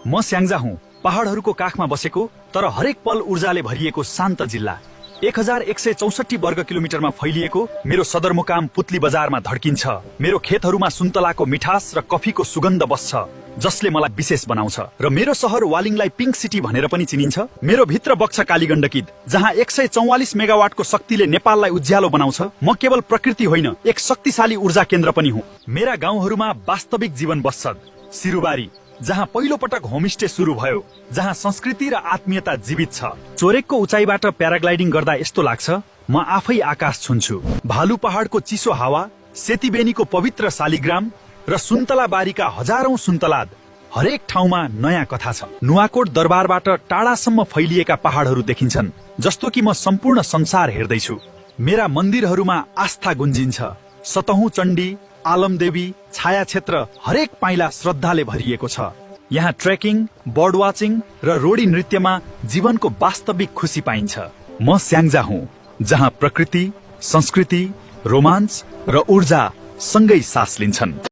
म स्याङ्जा हुँ, पहाडहरूको काखमा बसेको तर हरेक पल ऊर्जाले भरिएको शान्त जिल्ला। 1164 वर्ग किलोमिटरमा फैलिएको मेरो सदरमुकाम पुतली बजारमा धड्किन्छ। मेरो खेतहरूमा सुन्तलाको मिठास र कफीको सुगन्ध बस्छ, जसले मलाई विशेष बनाउँछ। र मेरो सहर वालिङलाई पिङ्क सिटी भनेर पनि चिनिन्छ। मेरो भित्र बग्छ कालीगण्डकी, जहाँ 144 मेगावाटको शक्तिले नेपाललाई उज्यालो बनाउँछ। म केवल प्रकृति होइन, एक शक्तिशाली ऊर्जा केन्द्र पनि हुँ। मेरा गाउँहरूमा वास्तविक जीवन बस्छ। सिरुबारी, जहाँ पहिलो पटक होमस्टे सुरु भयो, जहाँ संस्कृति र आत्मीयता जीवित छ। चोरेकको उचाइबाट प्याराग्लाइडिङ गर्दा यस्तो लाग्छ म आफै आकाश छुन्छु। भालु पहाडको चिसो हावा, सेतीबेनीको पवित्र शालिग्राम र सुन्तला बारीका हजारौं सुन्तलाद, हरेक ठाउँमा नयाँ कथा छ। नुवाकोट दरबारबाट टाढासम्म फैलिएका पहाडहरू देखिन्छन्, जस्तो कि म सम्पूर्ण संसार हेर्दैछु। मेरा मन्दिरहरूमा आस्था गुन्जिन्छ। सतहौं चण्डी, आलमदेवी, छाया क्षेत्र, हरेक पाइला श्रद्धाले भरिएको छ। यहाँ ट्रेकिङ, बर्ड वाचिङ र रोडी नृत्यमा जीवनको वास्तविक खुसी पाइन्छ। म स्याङ्जा हुँ, जहाँ प्रकृति, संस्कृति, रोमान्स र ऊर्जा सँगै सास लिन्छन्।